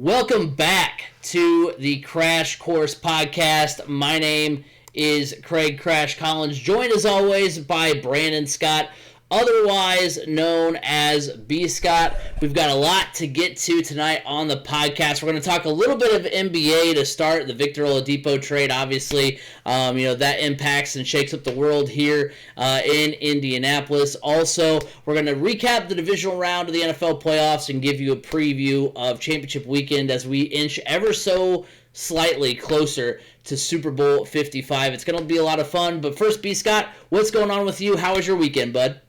Welcome back to the Crash Course Podcast. My name is Craig Crash Collins, joined as always by Brandon Scott, otherwise known as B. Scott. We've got a lot to get to tonight on the podcast. We're going to talk a little bit of NBA to start. The Victor Oladipo trade, obviously, that impacts and shakes up the world here in Indianapolis. Also, we're going to recap the divisional round of the NFL playoffs and give you a preview of championship weekend as we inch ever so slightly closer to Super Bowl 55. It's going to be a lot of fun. But first, B. Scott, what's going on with you? How was your weekend, bud?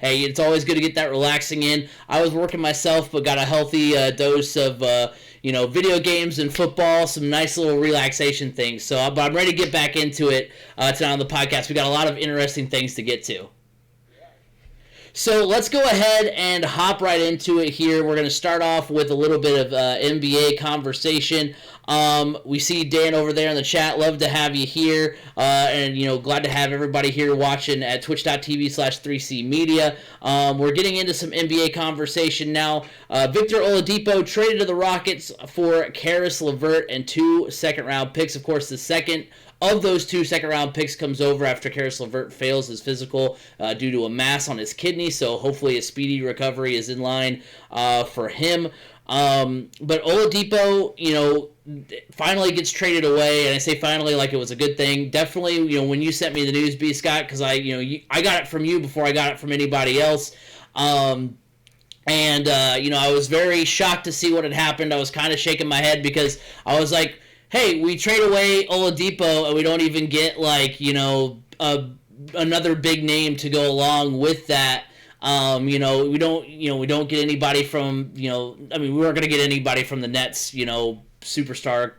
Hey, it's always good to get that relaxing in. I was working myself, but got a healthy dose of, video games and football, some nice little relaxation things. But I'm ready to get back into it tonight on the podcast. We got a lot of interesting things to get to. So let's go ahead and hop right into it here. We're going to start off with a little bit of NBA conversation. We see Dan over there in the chat. Love to have you here. And glad to have everybody here watching at twitch.tv/3C Media. We're getting into some NBA conversation now. Victor Oladipo traded to the Rockets for Caris Levert and 2 second-round picks. Of course, the second of those 2 second-round picks comes over after Caris Levert fails his physical due to a mass on his kidney, so hopefully a speedy recovery is in line for him. But Oladipo, finally gets traded away, and I say finally like it was a good thing. Definitely, when you sent me the news, B. Scott, because I got it from you before I got it from anybody else. I was very shocked to see what had happened. I was kind of shaking my head because I was like, hey, we trade away Oladipo and we don't even get another big name to go along with that. We don't get anybody from, we weren't going to get anybody from the Nets, superstar,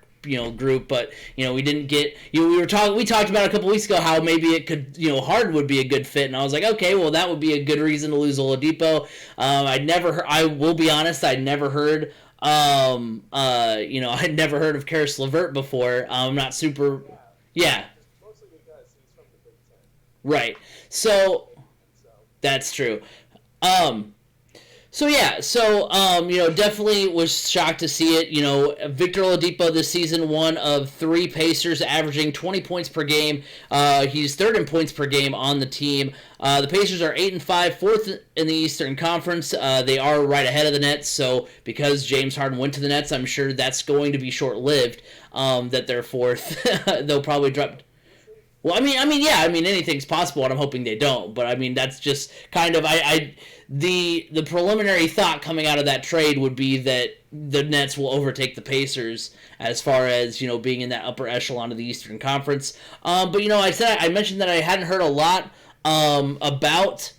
group, but, we didn't get, we talked about a couple weeks ago how maybe it could, Harden would be a good fit. And I was like, okay, well, that would be a good reason to lose Oladipo. I will be honest, I'd never heard I'd never heard of Caris Levert before. I'm not super, yeah. Mostly because he's from the Big Ten. Right. So that's true. Definitely was shocked to see it. Victor Oladipo this season, one of 3 Pacers, averaging 20 points per game. He's third in points per game on the team. The Pacers are 8-5, fourth in the Eastern Conference. They are right ahead of the Nets, so because James Harden went to the Nets, I'm sure that's going to be short-lived, that they're fourth. They'll probably drop. Well, anything's possible, and I'm hoping they don't. But that's just kind of the preliminary thought coming out of that trade would be that the Nets will overtake the Pacers as far as being in that upper echelon of the Eastern Conference. I mentioned that I hadn't heard a lot about.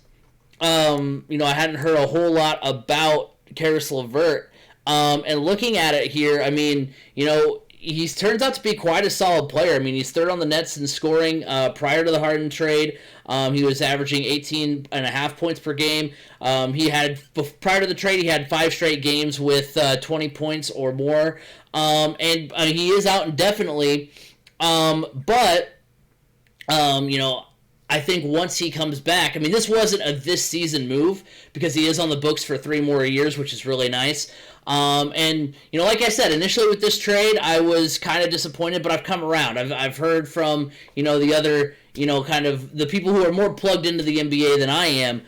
I hadn't heard a whole lot about Caris Levert. And looking at it here, he turns out to be quite a solid player. He's third on the Nets in scoring prior to the Harden trade. He was averaging 18.5 points per game. Prior to the trade, he had 5 straight games with 20 points or more. He is out indefinitely. I think once he comes back, this wasn't a this season move because he is on the books for 3 more years, which is really nice. Like I said, initially with this trade, I was kind of disappointed, but I've come around. I've heard from, the other, kind of the people who are more plugged into the NBA than I am.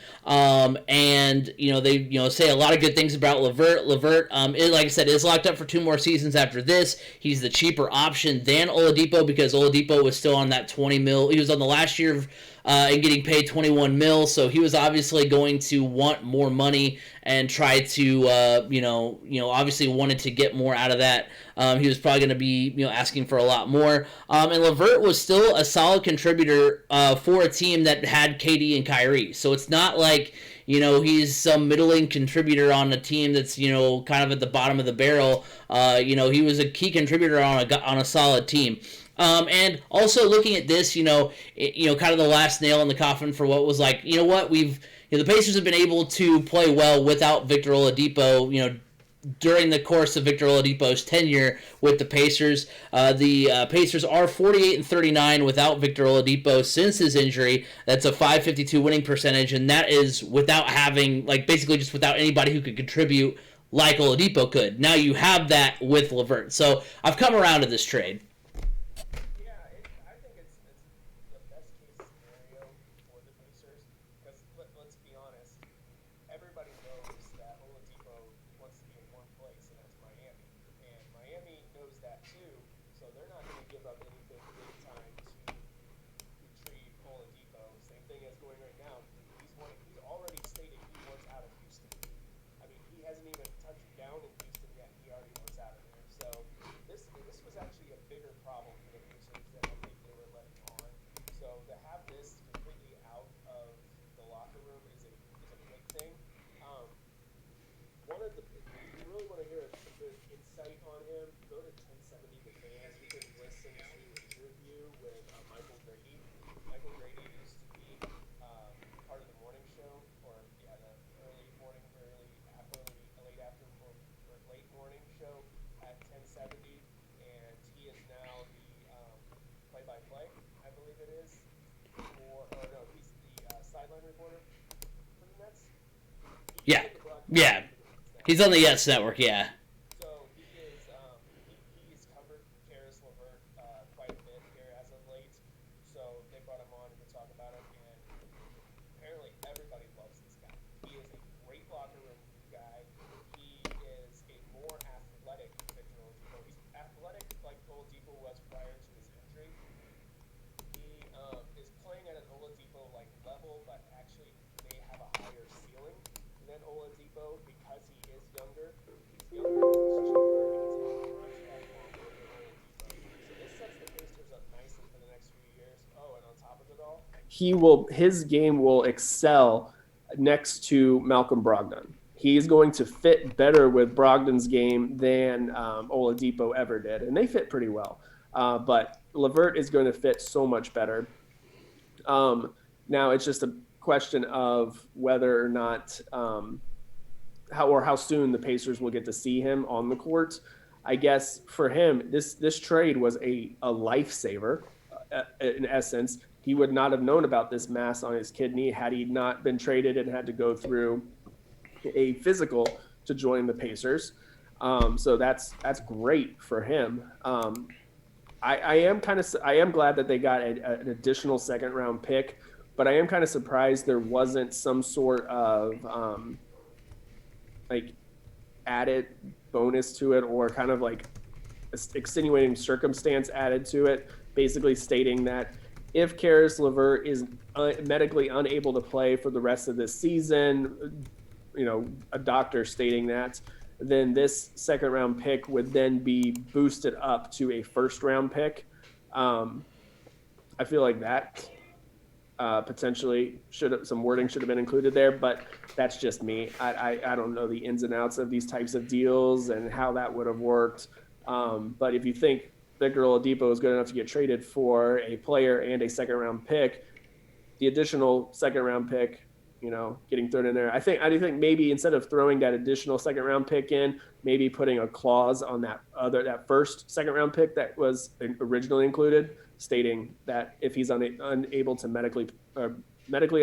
They, say a lot of good things about Levert. Levert, like I said, is locked up for 2 more seasons after this. He's the cheaper option than Oladipo because Oladipo was still on that $20 million. He was on the last year of and getting paid $21 million, so he was obviously going to want more money and try to, obviously wanted to get more out of that. He was probably going to be, asking for a lot more. And Levert was still a solid contributor for a team that had KD and Kyrie, so it's not like, he's some middling contributor on a team that's, kind of at the bottom of the barrel. He was a key contributor on a solid team. And also looking at this, kind of the last nail in the coffin for what was like, the Pacers have been able to play well without Victor Oladipo, during the course of Victor Oladipo's tenure with the Pacers. The Pacers are 48-39 without Victor Oladipo since his injury. That's a .552 winning percentage, and that is without having, like, basically just without anybody who could contribute like Oladipo could. Now you have that with Levert. So I've come around to this trade. I think it's the best case scenario for the Pacers because let's be honest, everybody knows that Oladipo wants to be in one place, and that's Miami. And Miami knows that too, so they're not going to give up anything big time to retrieve Oladipo. Same thing as going right now. He's already stated he wants out of Houston. I mean, he hasn't even touched down in Houston yet. He already wants out of there. So this was actually a bigger problem for the Pacers than I think they were letting on. So to have this completely out of the locker room is a big thing. If you really want to hear a good insight on him, go to 1070 The Fans. You can listen to an interview with Michael Grady. Michael Grady used to be part of the morning show, or the early morning, late afternoon, or late morning show at 1070, and he is now the play-by-play, I believe it is, he's the sideline reporter for the Nets. Yeah. He's on the Yes Network, yeah. So he's covered Caris Levert quite a bit here as of late. So they brought him on to talk about him, and apparently everybody loves this guy. He is a great locker room guy. He is a more athletic Victor Oladipo. He's athletic like Oladipo was prior to his injury. He is playing at an Oladipo-like level, but actually may have a higher ceiling than Oladipo because he is younger. He's younger, he's cheaper, and he's going to rush that longer than Oladipo. So this sets the Pacers up nicely for the next few years. Oh, and on top of it all, his game will excel next to Malcolm Brogdon. He's going to fit better with Brogdon's game than Oladipo ever did, and they fit pretty well. But Levert is going to fit so much better. Now it's just a question of whether or not how soon the Pacers will get to see him on the court. I guess for him, this trade was a lifesaver. In essence, he would not have known about this mass on his kidney had he not been traded and had to go through a physical to join the Pacers. So that's great for him. I am glad that they got an additional second round pick, but I am kind of surprised there wasn't some sort of added bonus to it, or kind of like extenuating circumstance added to it, basically stating that if Caris Levert is medically unable to play for the rest of this season, a doctor stating that, then this second round pick would then be boosted up to a first round pick. I feel like that potentially some wording should have been included there, but that's just me. I don't know the ins and outs of these types of deals and how that would have worked. But if you think Victor Oladipo is good enough to get traded for a player and a second round pick, the additional second round pick, getting thrown in there, I do think maybe instead of throwing that additional second round pick in, maybe putting a clause on that first second round pick that was originally included, stating that if he's unable to medically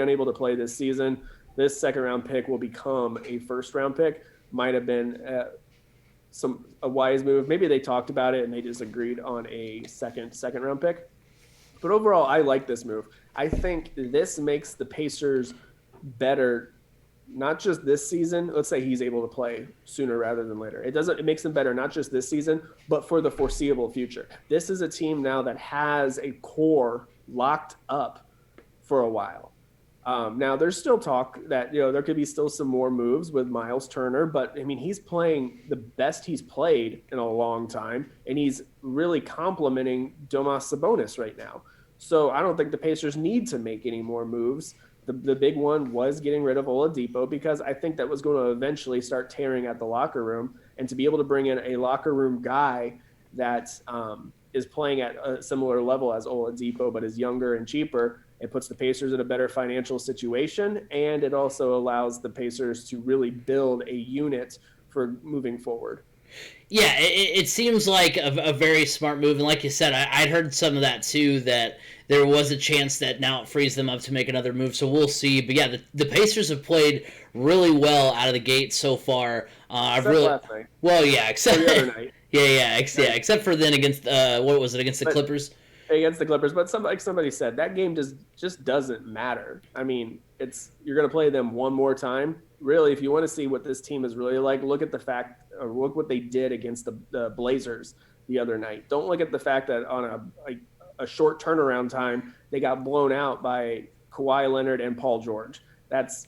unable to play this season, this second round pick will become a first round pick, might have been a wise move. Maybe they talked about it and they just agreed on a second round pick. But overall, I like this move. I think this makes the Pacers better, not just this season. Let's say he's able to play sooner rather than later. It makes them better, not just this season, but for the foreseeable future. This is a team now that has a core locked up for a while. Now there's still talk that, there could be still some more moves with Miles Turner, but I mean, he's playing the best he's played in a long time, and he's really complimenting Domas Sabonis right now. So I don't think the Pacers need to make any more moves. The big one was getting rid of Oladipo, because I think that was going to eventually start tearing at the locker room, and to be able to bring in a locker room guy that is playing at a similar level as Oladipo but is younger and cheaper, it puts the Pacers in a better financial situation, and it also allows the Pacers to really build a unit for moving forward. Yeah, it seems like a very smart move, and like you said, I'd heard some of that too, that there was a chance that now it frees them up to make another move, so we'll see. But yeah, the Pacers have played really well out of the gate so far. Last night. Well, yeah, except or the other night. yeah, except for then against what was it, against the Clippers? Against the Clippers, but somebody said that game just doesn't matter. I mean, you're going to play them one more time. Really, if you want to see what this team is really like, look what they did against the Blazers the other night. Don't look at the fact that on a short turnaround time they got blown out by Kawhi Leonard and Paul George. That's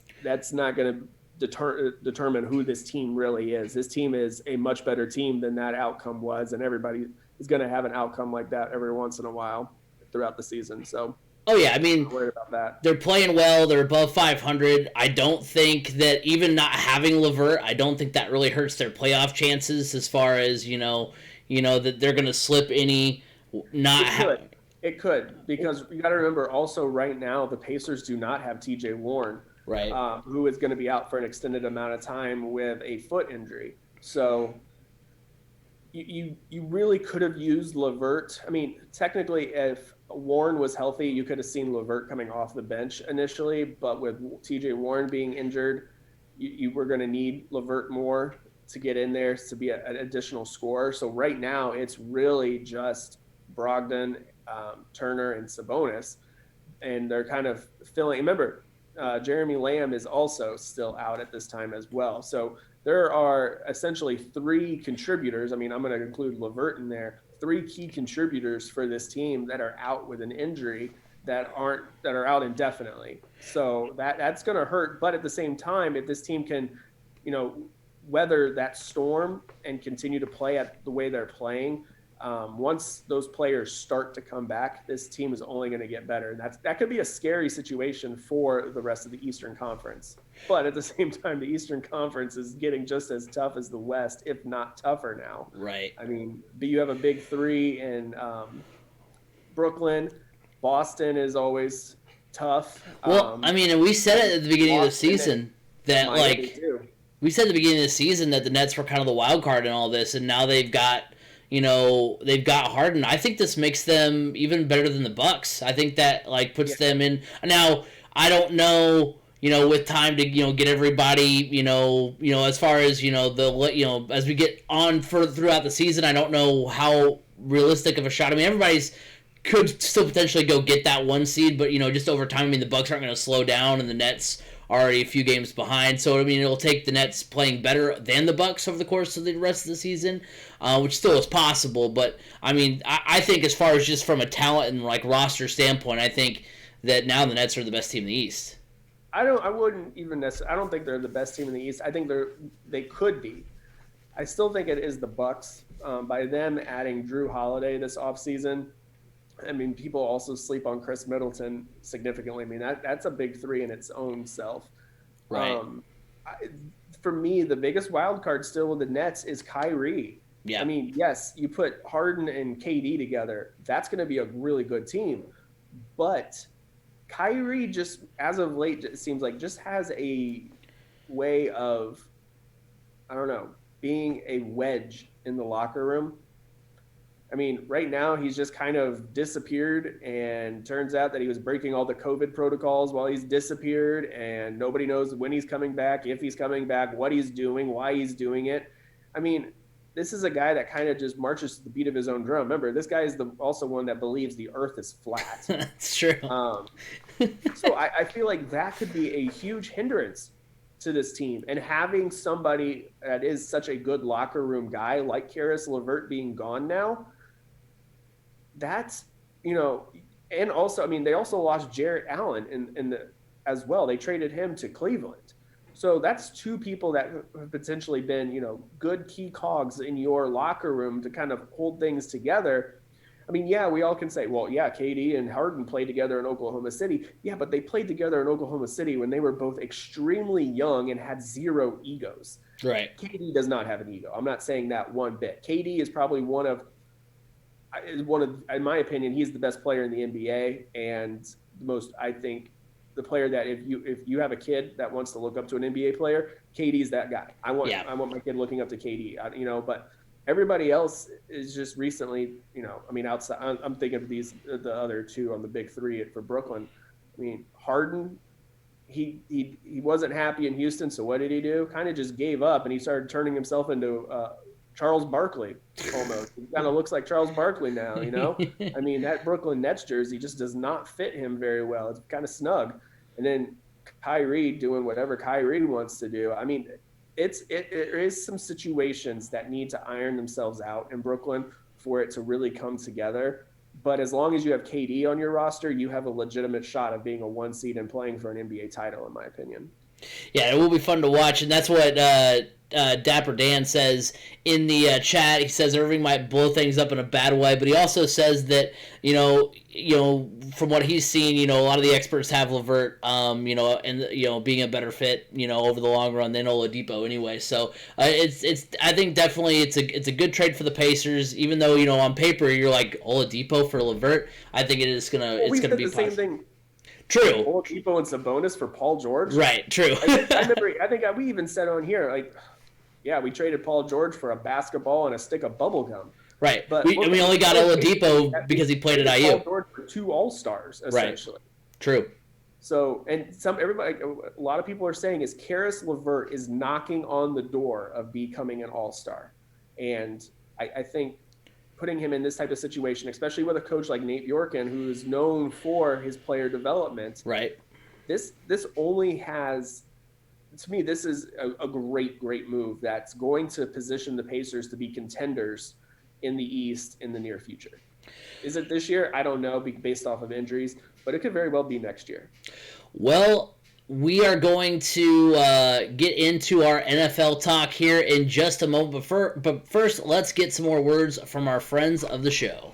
not going to determine who this team really is. This team is a much better team than that outcome was, and everybody is going to have an outcome like that every once in a while throughout the season. So. Oh, yeah, I mean, I'm worried about that. They're playing well. They're above 500. I don't think that even not having Levert, I don't think that really hurts their playoff chances as far as, that they're going to slip any It could, because you got to remember also right now the Pacers do not have TJ Warren, right? Who is going to be out for an extended amount of time with a foot injury. So you really could have used Levert. I mean, technically, if Warren was healthy, you could have seen Levert coming off the bench initially, but with TJ Warren being injured, you were going to need Levert more to get in there to be an additional scorer. So right now it's really just Brogdon, Turner, and Sabonis, and they're kind of filling. Remember, Jeremy Lamb is also still out at this time as well. So there are essentially three contributors. I mean, I'm going to include Levert in there. Three key contributors for this team that are out with an injury that are out indefinitely. So that's going to hurt. But at the same time, if this team can, weather that storm and continue to play at the way they're playing, once those players start to come back, this team is only going to get better. And that could be a scary situation for the rest of the Eastern Conference. But at the same time, the Eastern Conference is getting just as tough as the West, if not tougher now. Right. I mean, you have a big three in Brooklyn. Boston is always tough. Well, and we said it at the beginning of the season that, we said at the beginning of the season that the Nets were kind of the wild card in all this, and now they've got Harden. I think this makes them even better than the Bucks. I think that puts them in. Now, I don't know, with time to get everybody, as far as as we get on throughout the season, I don't know how realistic of a shot. I mean, everybody's could still potentially go get that one seed, but just over time, I mean, the Bucks aren't going to slow down, and the Nets are already a few games behind. So I mean, it'll take the Nets playing better than the Bucks over the course of the rest of the season, which still is possible. But I mean, I think as far as just from a talent and roster standpoint, I think that now the Nets are the best team in the East. I wouldn't even necessarily. I don't think they're the best team in the East. I think they could be. I still think it is the Bucks. By them adding Drew Holiday this offseason, I mean, people also sleep on Chris Middleton significantly. I mean, that's a big three in its own self. Right. For me, the biggest wild card still with the Nets is Kyrie. Yeah. I mean, yes, you put Harden and KD together, that's going to be a really good team. But Kyrie just, as of late, it seems like just has a way of, I don't know, being a wedge in the locker room. I mean, right now he's just kind of disappeared, and turns out that he was breaking all the COVID protocols while he's disappeared, and nobody knows when he's coming back, if he's coming back, what he's doing, why he's doing it. I mean, this is a guy that kind of just marches to the beat of his own drum. Remember, this guy is also one that believes the earth is flat. That's true. So I feel like that could be a huge hindrance to this team. And having somebody that is such a good locker room guy like Caris Levert being gone now, that's, and also, I mean, they also lost Jarrett Allen as well. They traded him to Cleveland. So that's two people that have potentially been, good key cogs in your locker room to kind of hold things together. I mean, yeah, we all can say, well, yeah, KD and Harden played together in Oklahoma City. Yeah, but they played together in Oklahoma City when they were both extremely young and had zero egos. Right. KD does not have an ego. I'm not saying that one bit. KD is probably one of, in my opinion, he's the best player in the NBA and the most, I think, the player that if you have a kid that wants to look up to an NBA player, KD's that guy. I want my kid looking up to KD. But everybody else is just recently, outside. I'm thinking of the other two on the big three for Brooklyn. I mean, Harden, he wasn't happy in Houston, so what did he do? Kind of just gave up, and he started turning himself into Charles Barkley almost. He kind of looks like Charles Barkley now, I mean, that Brooklyn Nets jersey just does not fit him very well. It's kind of snug. And then Kyrie doing whatever Kyrie wants to do. I mean, there is some situations that need to iron themselves out in Brooklyn for it to really come together. But as long as you have KD on your roster, you have a legitimate shot of being a 1 seed and playing for an NBA title, in my opinion. Yeah, it will be fun to watch, and that's what Dapper Dan says in the chat. He says Irving might blow things up in a bad way, but he also says that from what he's seen, a lot of the experts have Levert, and being a better fit, over the long run than Oladipo anyway. So it's I think definitely it's a good trade for the Pacers, even though on paper you're like Oladipo for Levert. I think it's gonna be the same thing. True. Oladipo and Sabonis for Paul George. Right. True. I think we even said on here, we traded Paul George for a basketball and a stick of bubble gum. Right. But we only got Oladipo because he played at IU. Paul George for 2 All-Stars, essentially. Right. True. So, and a lot of people are saying is Caris Levert is knocking on the door of becoming an All-Star. And I think putting him in this type of situation, especially with a coach like Nate Bjorken, who is known for his player development. Right. This only has, to me, this is a great move that's going to position the Pacers to be contenders in the East in the near future. Is it this year? I don't know, based off of injuries, but it could very well be next year. Well, we are going to get into our NFL talk here in just a moment. But first, let's get some more words from our friends of the show.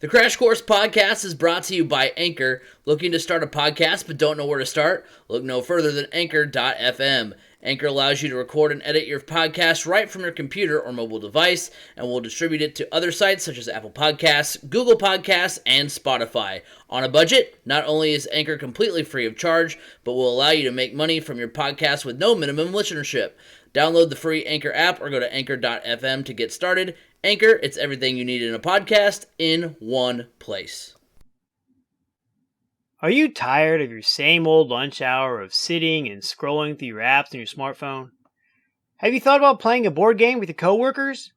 The Crash Course Podcast is brought to you by Anchor. Looking to start a podcast but don't know where to start? Look no further than Anchor.fm. Anchor allows you to record and edit your podcast right from your computer or mobile device, and will distribute it to other sites such as Apple Podcasts, Google Podcasts, and Spotify. On a budget, not only is Anchor completely free of charge, but will allow you to make money from your podcast with no minimum listenership. Download the free Anchor app or go to Anchor.fm to get started. Anchor, it's everything you need in a podcast in one place. Are you tired of your same old lunch hour of sitting and scrolling through your apps on your smartphone? Have you thought about playing a board game with your coworkers?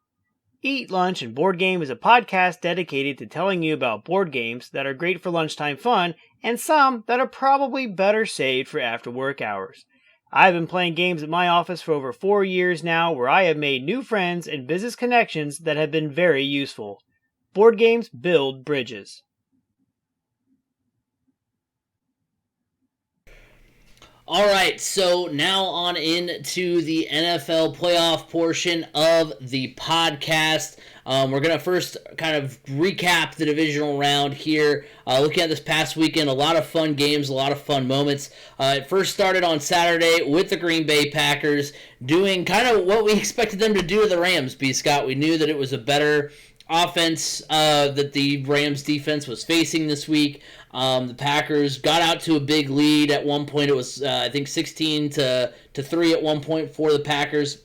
Eat Lunch and Board Game is a podcast dedicated to telling you about board games that are great for lunchtime fun and some that are probably better saved for after work hours. I've been playing games at my office for over 4 years now, where I have made new friends and business connections that have been very useful. Board games build bridges. All right, so now on into the NFL playoff portion of the podcast. We're going to first kind of recap the divisional round here. Looking at this past weekend, a lot of fun games, a lot of fun moments. It first started on Saturday with the Green Bay Packers doing kind of what we expected them to do to the Rams, B. Scott. We knew that it was a better offense that the Rams defense was facing this week. The Packers got out to a big lead at one point. It was, I think, 16-3 at one point for the Packers.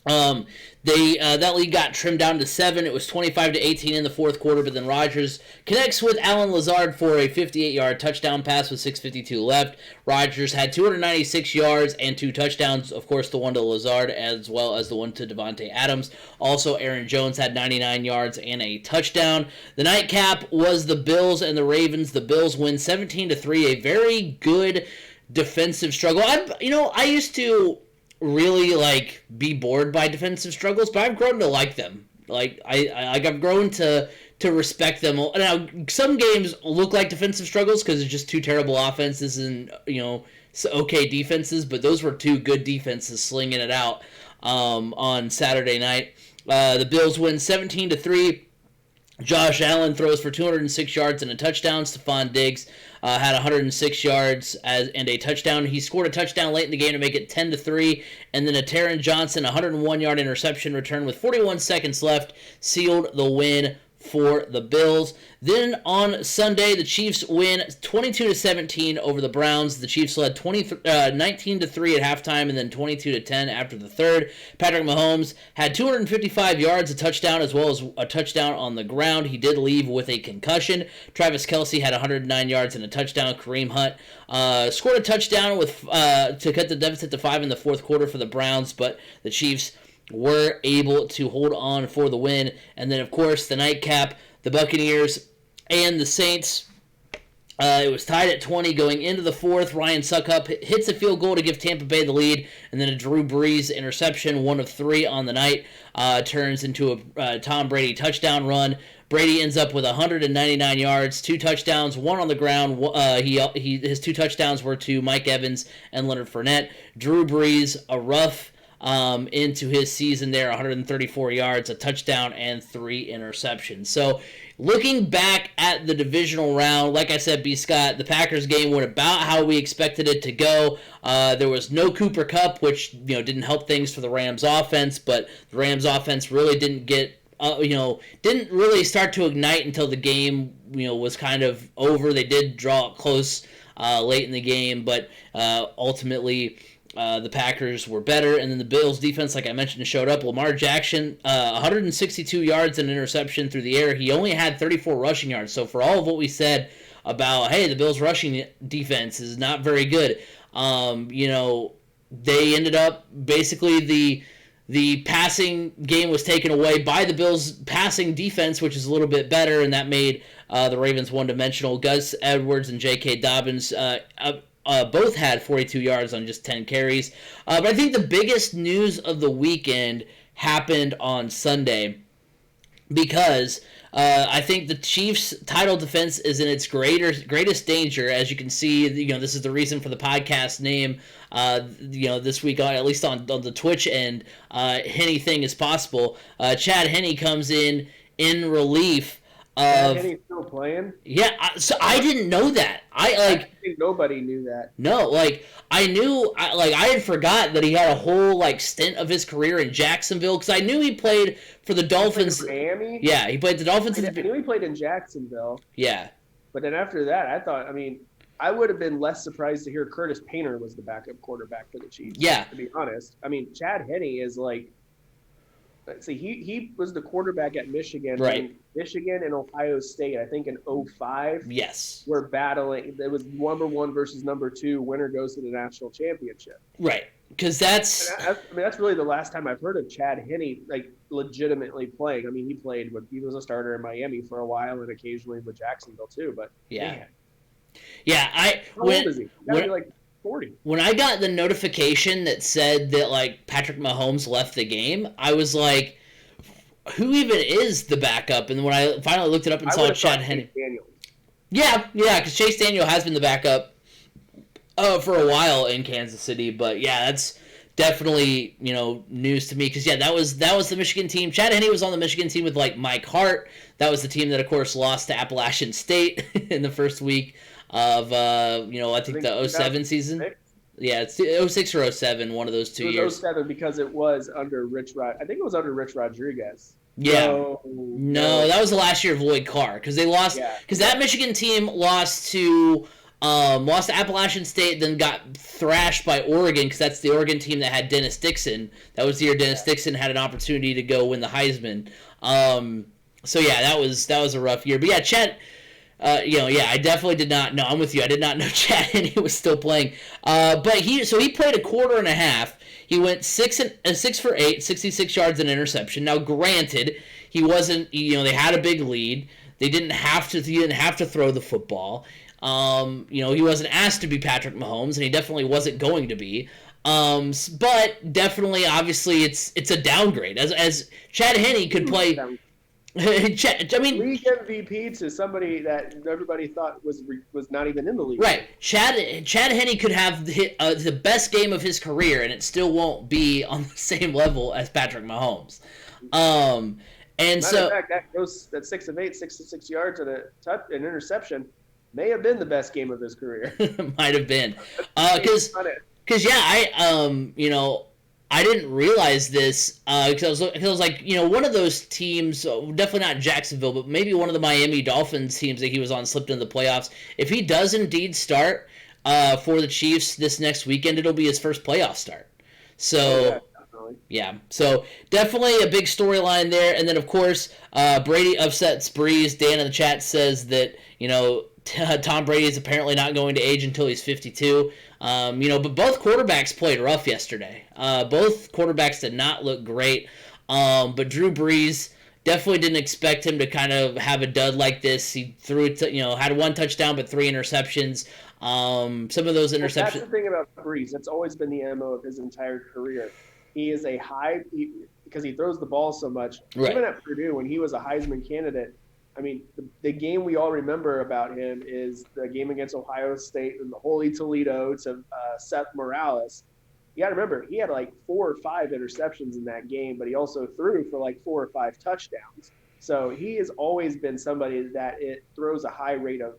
That lead got trimmed down to 7. It was 25-18 in the fourth quarter, but then Rodgers connects with Allen Lazard for a 58-yard touchdown pass with 6:52 left. Rodgers had 296 yards and 2 touchdowns, of course, the one to Lazard as well as the one to Devontae Adams. Also, Aaron Jones had 99 yards and a touchdown. The nightcap was the Bills and the Ravens. The Bills win 17-3, a very good defensive struggle. I used to really be bored by defensive struggles, but I've grown to like them. I've grown to respect them. Now, some games look like defensive struggles because it's just two terrible offenses and okay defenses, but those were two good defenses slinging it out on Saturday night. The Bills win 17-3. Josh Allen throws for 206 yards and a touchdown. Stephon Diggs had 106 yards and a touchdown. He scored a touchdown late in the game to make it 10-3, and then a Taron Johnson 101-yard interception return with 41 seconds left sealed the win for the Bills. Then on Sunday, the Chiefs win 22-17 over the Browns. The Chiefs led 19-3 at halftime and then 22-10 after the third. Patrick Mahomes had 255 yards, a touchdown, as well as a touchdown on the ground. He did leave with a concussion. Travis Kelce had 109 yards and a touchdown. Kareem Hunt scored a touchdown to cut the deficit to 5 in the fourth quarter for the Browns, but the Chiefs were able to hold on for the win. And then, of course, the nightcap, the Buccaneers and the Saints. It was tied at 20 going into the fourth. Ryan Suckup hits a field goal to give Tampa Bay the lead, and then a Drew Brees interception, 1 of 3 on the night, turns into a Tom Brady touchdown run. Brady ends up with 199 yards, 2 touchdowns, 1 on the ground. His 2 touchdowns were to Mike Evans and Leonard Fournette. Drew Brees, a rough into his season there, 134 yards, a touchdown, and 3 interceptions. So, looking back at the divisional round, like I said, B. Scott, the Packers game went about how we expected it to go. There was no Cooper Kupp, which didn't help things for the Rams offense, but the Rams offense really didn't get didn't really start to ignite until the game was kind of over. They did draw it close late in the game, but ultimately the Packers were better, and then the Bills' defense, like I mentioned, showed up. Lamar Jackson, 162 yards and interception through the air. He only had 34 rushing yards. So for all of what we said about, hey, the Bills' rushing defense is not very good, they ended up basically the passing game was taken away by the Bills' passing defense, which is a little bit better, and that made the Ravens one-dimensional. Gus Edwards and J.K. Dobbins both had 42 yards on just 10 carries. But I think the biggest news of the weekend happened on Sunday because I think the Chiefs' title defense is in its greatest danger. As you can see, this is the reason for the podcast name. This week, at least on the Twitch end, Henne-Thing is possible. Chad Henne comes in relief. Henne's still playing? Yeah, so I didn't know that. I think nobody knew that. No, I knew, I had forgot that he had a whole stint of his career in Jacksonville because I knew he played for the Dolphins. Miami? Yeah, he played the Dolphins. I knew he played in Jacksonville. Yeah, but then after that, I would have been less surprised to hear Curtis Painter was the backup quarterback for the Chiefs. Yeah, to be honest, Chad Henne is let's see, he was the quarterback at Michigan. Right. Michigan and Ohio State, I think in 2005. Yes. Were battling. It was number 1 versus number 2. Winner goes to the national championship. Right. Because that's really the last time I've heard of Chad Henne legitimately playing. He was a starter in Miami for a while and occasionally with Jacksonville too. But yeah. Man. Yeah. How old is he? He's gotta be 40. When I got the notification that said that Patrick Mahomes left the game, I was like, who even is the backup? And when I finally looked it up and saw Chad Henne. Yeah, because Chase Daniel has been the backup for a while in Kansas City. But yeah, that's definitely news to me because that was the Michigan team. Chad Henne was on the Michigan team with Mike Hart. That was the team that of course lost to Appalachian State in the first week of I think the 07 season. Yeah, it's 06 or 07, one of those 2 years. It was 07 because it was under Rich Rodriguez. Yeah. No, that was the last year of Lloyd Carr because they lost because that Michigan team lost to Appalachian State, then got thrashed by Oregon because that's the Oregon team that had Dennis Dixon. That was the year Dennis Dixon had an opportunity to go win the Heisman. So yeah, that was a rough year. But yeah, Chad. I definitely did not know. I'm with you. I did not know Chad Henne was still playing. But he played a quarter and a half. He went 6 for 8, 66 yards and interception. Now, granted, he wasn't. They had a big lead. He didn't have to throw the football. He wasn't asked to be Patrick Mahomes, and he definitely wasn't going to be. But definitely, obviously, it's a downgrade. As Chad Henne could play. League MVP to somebody that everybody thought was not even in the league. Right. Chad Henne could have the best game of his career, and it still won't be on the same level as Patrick Mahomes. And matter of fact, that 6 of 8, 66 yards and an interception may have been the best game of his career. Might have been. Because I didn't realize this because I was like, one of those teams, definitely not Jacksonville, but maybe one of the Miami Dolphins teams that he was on slipped into the playoffs. If he does indeed start for the Chiefs this next weekend, it'll be his first playoff start. So, yeah, so definitely a big storyline there. And then, of course, Brady upsets Breeze. Dan in the chat says that, Tom Brady is apparently not going to age until he's 52. But both quarterbacks played rough yesterday. Both quarterbacks did not look great. But Drew Brees, definitely didn't expect him to kind of have a dud like this. He threw it, had one touchdown but 3 interceptions. Some of those interceptions. That's the thing about Brees. That's always been the MO of his entire career. He is because he throws the ball so much. Right. Even at Purdue, when he was a Heisman candidate, I mean, the game we all remember about him is the game against Ohio State and the Holy Toledo to Seth Morales. You got to remember, he had like 4 or 5 interceptions in that game, but he also threw for like 4 or 5 touchdowns. So he has always been somebody that it throws a high rate of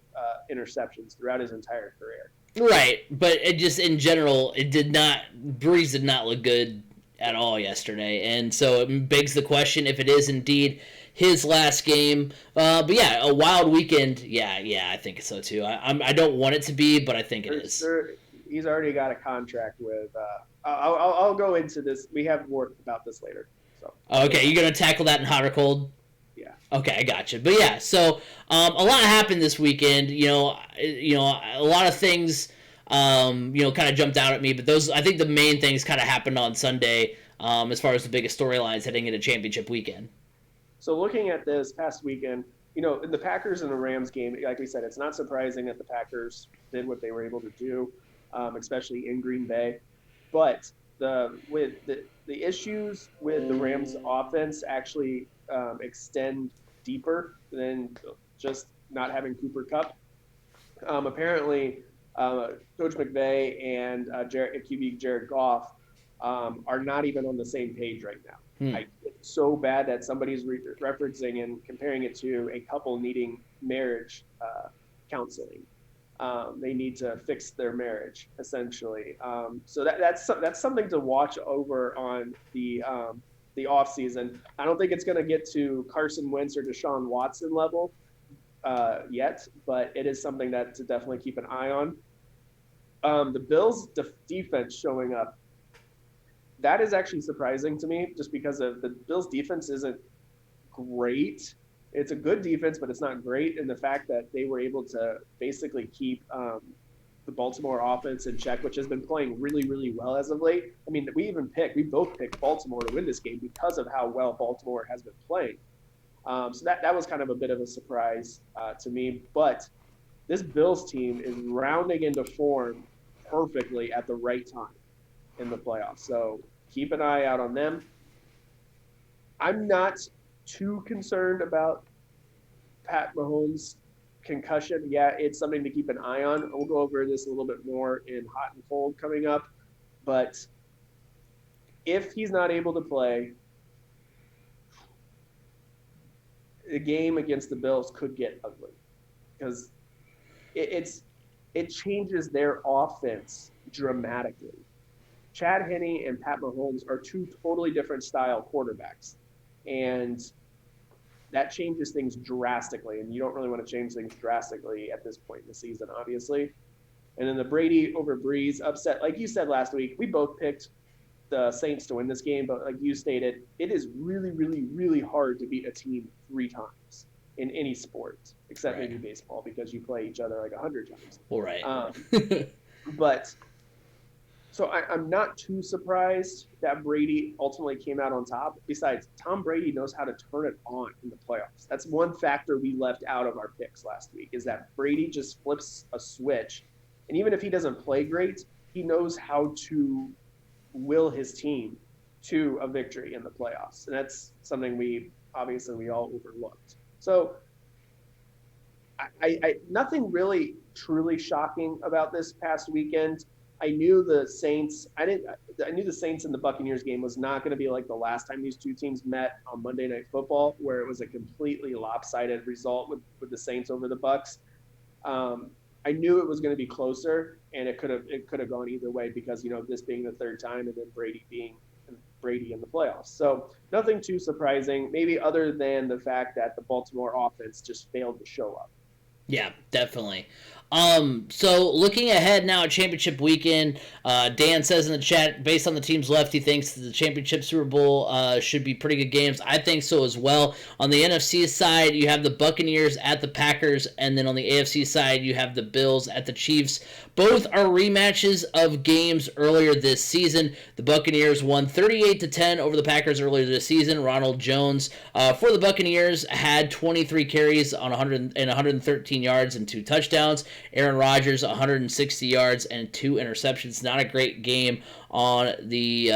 interceptions throughout his entire career. Right, but it just in general, Breeze did not look good at all yesterday, and so it begs the question if it is indeed his last game. But yeah, a wild weekend. Yeah, I think so too. I don't want it to be, but I think it is. He's already got a contract with. I'll go into this. We have more about this later. So. Okay, you're gonna tackle that in hot or cold? Yeah. Okay, I gotcha. But yeah, so a lot happened this weekend. A lot of things. Kind of jumped out at me, but I think the main things kind of happened on Sunday. As far as the biggest storylines heading into championship weekend. So looking at this past weekend, in the Packers and the Rams game, like we said, it's not surprising that the Packers did what they were able to do, especially in Green Bay. But with the issues with the Rams offense actually extend deeper than just not having Cooper Kupp. Apparently, Coach McVay and QB Jared Goff are not even on the same page right now. It's so bad that somebody's referencing and comparing it to a couple needing marriage counseling. They need to fix their marriage, essentially. So that's something to watch over on the off season. I don't think it's going to get to Carson Wentz or Deshaun Watson level yet, but it is something that to definitely keep an eye on. The Bills' defense showing up. That is actually surprising to me just because of the Bills' defense isn't great. It's a good defense, but it's not great. And the fact that they were able to basically keep the Baltimore offense in check, which has been playing really, really well as of late. I mean, we both picked Baltimore to win this game because of how well Baltimore has been playing. So that was kind of a bit of a surprise to me. But this Bills team is rounding into form perfectly at the right time in the playoffs. So keep an eye out on them. I'm not too concerned about Pat Mahomes' concussion. Yeah, it's something to keep an eye on. We'll go over this a little bit more in hot and cold coming up. But if he's not able to play, the game against the Bills could get ugly because it changes their offense dramatically. Chad Henne and Pat Mahomes are 2 totally different style quarterbacks. And that changes things drastically. And you don't really want to change things drastically at this point in the season, obviously. And then the Brady over Breeze upset. Like you said last week, we both picked the Saints to win this game. But like you stated, it is really, really, really hard to beat a team 3 times in any sport, except maybe baseball, because you play each other like 100 times. All right. But so I'm not too surprised that Brady ultimately came out on top. Besides, Tom Brady knows how to turn it on in the playoffs. That's one factor we left out of our picks last week, is that Brady just flips a switch. And even if he doesn't play great, he knows how to will his team to a victory in the playoffs. And that's something we all overlooked. So I nothing really truly shocking about this past weekend. I knew the Saints. I knew the Saints and the Buccaneers game was not going to be like the last time these 2 teams met on Monday Night Football, where it was a completely lopsided result with the Saints over the Bucs. I knew it was going to be closer, and it could have gone either way because this being the 3rd time and then Brady being Brady in the playoffs. So nothing too surprising, maybe other than the fact that the Baltimore offense just failed to show up. Yeah, definitely. So looking ahead now at championship weekend, Dan says in the chat, based on the teams left, he thinks the championship Super Bowl should be pretty good games. I think so as well. On the NFC side, you have the Buccaneers at the Packers, and then on the AFC side, you have the Bills at the Chiefs. Both are rematches of games earlier this season. The Buccaneers won 38-10 over the Packers earlier this season. Ronald Jones for the Buccaneers had 23 carries on 113 yards and 2 touchdowns. Aaron Rodgers 160 yards and 2 interceptions. Not a great game on the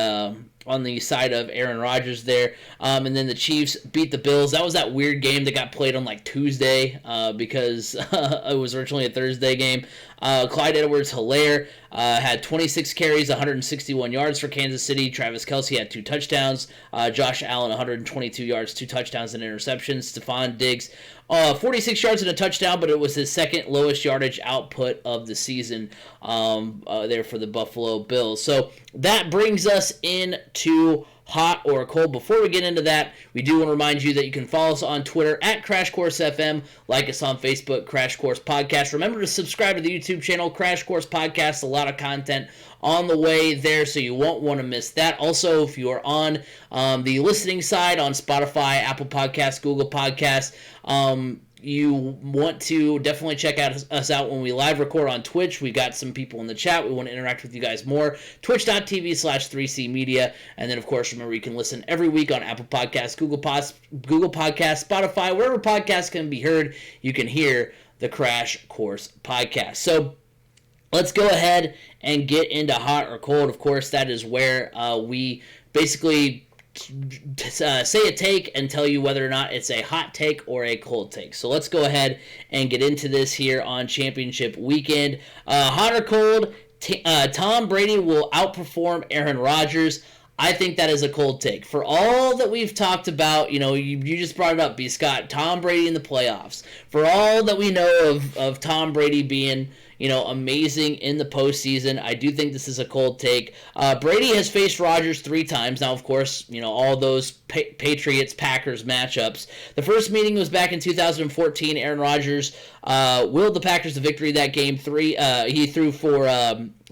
side of Aaron Rodgers there. And then the Chiefs beat the Bills. That was that weird game that got played on like Tuesday because it was originally a Thursday game. Clyde Edwards-Helaire had 26 carries, 161 yards for Kansas City. Travis Kelce had 2 touchdowns. Josh Allen 122 yards, 2 touchdowns and interceptions. Stephon Diggs 46 yards and a touchdown, but it was his second lowest yardage output of the season there for the Buffalo Bills. So that brings us into hot or cold. Before we get into that, we do want to remind you that you can follow us on Twitter at Crash Course FM, like us on Facebook, Crash Course Podcast. Remember to subscribe to the YouTube channel, Crash Course Podcast. A lot of content on the way there, so you won't want to miss that. Also, if you are on the listening side on Spotify, Apple Podcasts, Google Podcasts, you want to definitely check us out when we live record on Twitch. We've got some people in the chat. We want to interact with you guys more. Twitch.tv/3C Media. And then, of course, remember you can listen every week on Apple Podcasts, Google Podcasts, Spotify, wherever podcasts can be heard, you can hear the Crash Course Podcast. So let's go ahead and get into hot or cold. Of course, that is where we basically say a take and tell you whether or not it's a hot take or a cold take. So let's go ahead and get into this here on championship weekend. Hot or cold, Tom Brady will outperform Aaron Rodgers. I think that is a cold take. For all that we've talked about, you just brought it up, B. Scott, Tom Brady in the playoffs. For all that we know of Tom Brady being amazing in the postseason, I do think this is a cold take. Brady has faced Rodgers 3 times. Now, of course, all those Patriots-Packers matchups. The first meeting was back in 2014. Aaron Rodgers willed the Packers to victory that game. He threw for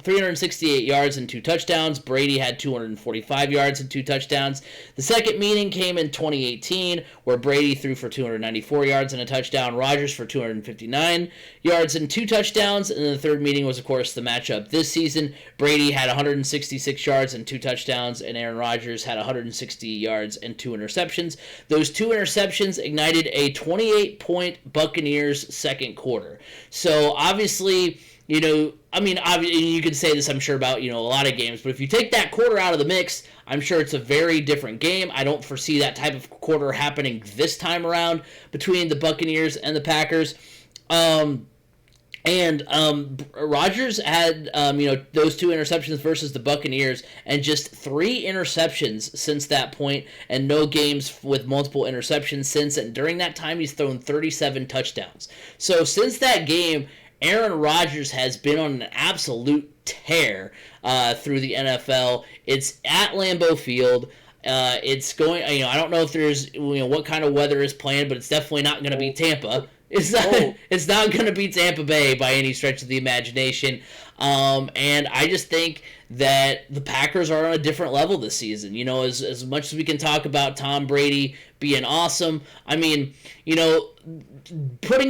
368 yards and 2 touchdowns. Brady had 245 yards and 2 touchdowns. The second meeting came in 2018, where Brady threw for 294 yards and a touchdown. Rodgers for 259 yards and 2 touchdowns. And then the third meeting was, of course, the matchup this season. Brady had 166 yards and 2 touchdowns, and Aaron Rodgers had 160 yards and 2 interceptions. Those 2 interceptions ignited a 28-point Buccaneers second quarter. So, obviously, you can say this, I'm sure, about, a lot of games, but if you take that quarter out of the mix, I'm sure it's a very different game. I don't foresee that type of quarter happening this time around between the Buccaneers and the Packers. Rodgers had, those 2 interceptions versus the Buccaneers, and just 3 interceptions since that point, and no games with multiple interceptions since. And during that time, he's thrown 37 touchdowns. So since that game, Aaron Rodgers has been on an absolute tear through the NFL. It's at Lambeau Field. It's going, I don't know if there's, what kind of weather is planned, but it's definitely not going to be Tampa. It's not going to be Tampa Bay by any stretch of the imagination. And I just think that the Packers are on a different level this season. As much as we can talk about Tom Brady being awesome, putting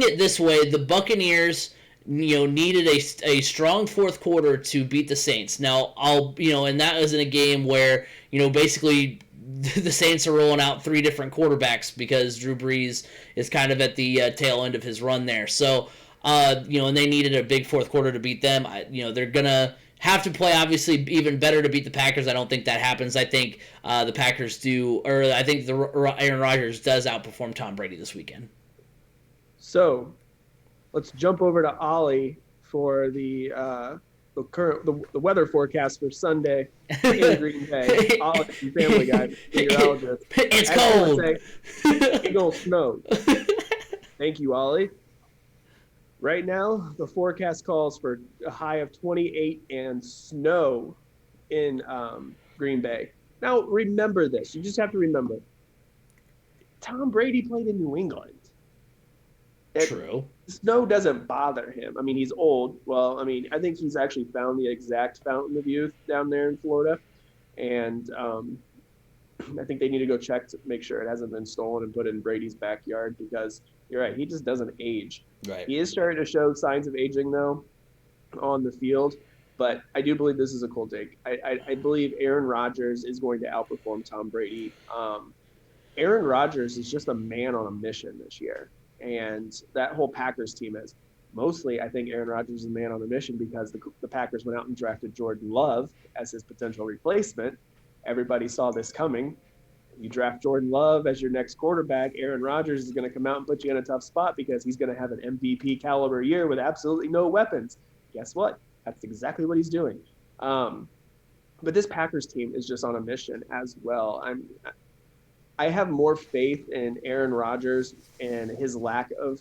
it this way, the Buccaneers needed a strong fourth quarter to beat the Saints. Now, and that was in a game where, basically the Saints are rolling out 3 different quarterbacks because Drew Brees is kind of at the tail end of his run there. So, and they needed a big fourth quarter to beat them. They're going to have to play, obviously, even better to beat the Packers. I don't think that happens. I think the Packers do, or I think Aaron Rodgers does outperform Tom Brady this weekend. So, let's jump over to Ollie for the weather forecast for Sunday in Green Bay. Ollie, Family Guy, meteorologist. It's cold. It's gonna snow. Thank you, Ollie. Right now, the forecast calls for a high of 28 and snow in Green Bay. Now, remember this. You just have to remember. Tom Brady played in New England. True. Snow doesn't bother him. I mean, he's old. Well, I mean, I think he's actually found the exact fountain of youth down there in Florida. And I think they need to go check to make sure it hasn't been stolen and put in Brady's backyard because you're right. He just doesn't age. Right. He is starting to show signs of aging, though, on the field. But I do believe this is a cool take. I believe Aaron Rodgers is going to outperform Tom Brady. Aaron Rodgers is just a man on a mission this year. And that whole Packers team is. Mostly, I think Aaron Rodgers is a man on a mission because the Packers went out and drafted Jordan Love as his potential replacement. Everybody saw this coming. You draft Jordan Love as your next quarterback, Aaron Rodgers is going to come out and put you in a tough spot because he's going to have an MVP caliber year with absolutely no weapons. Guess what? That's exactly what he's doing. But this Packers team is just on a mission as well. I have more faith in Aaron Rodgers and his lack of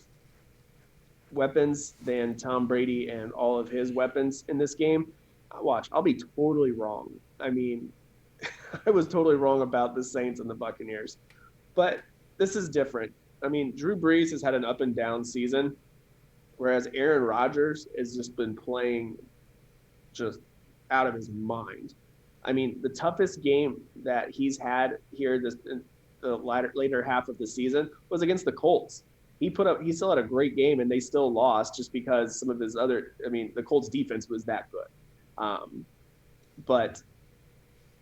weapons than Tom Brady and all of his weapons in this game. Watch, I'll be totally wrong. I mean, I was totally wrong about the Saints and the Buccaneers. But this is different. I mean, Drew Brees has had an up and down season, whereas Aaron Rodgers has just been playing just out of his mind. I mean, the toughest game that he's had here in the later half of the season was against the Colts. He still had a great game, and they still lost just because some of his the Colts defense was that good. But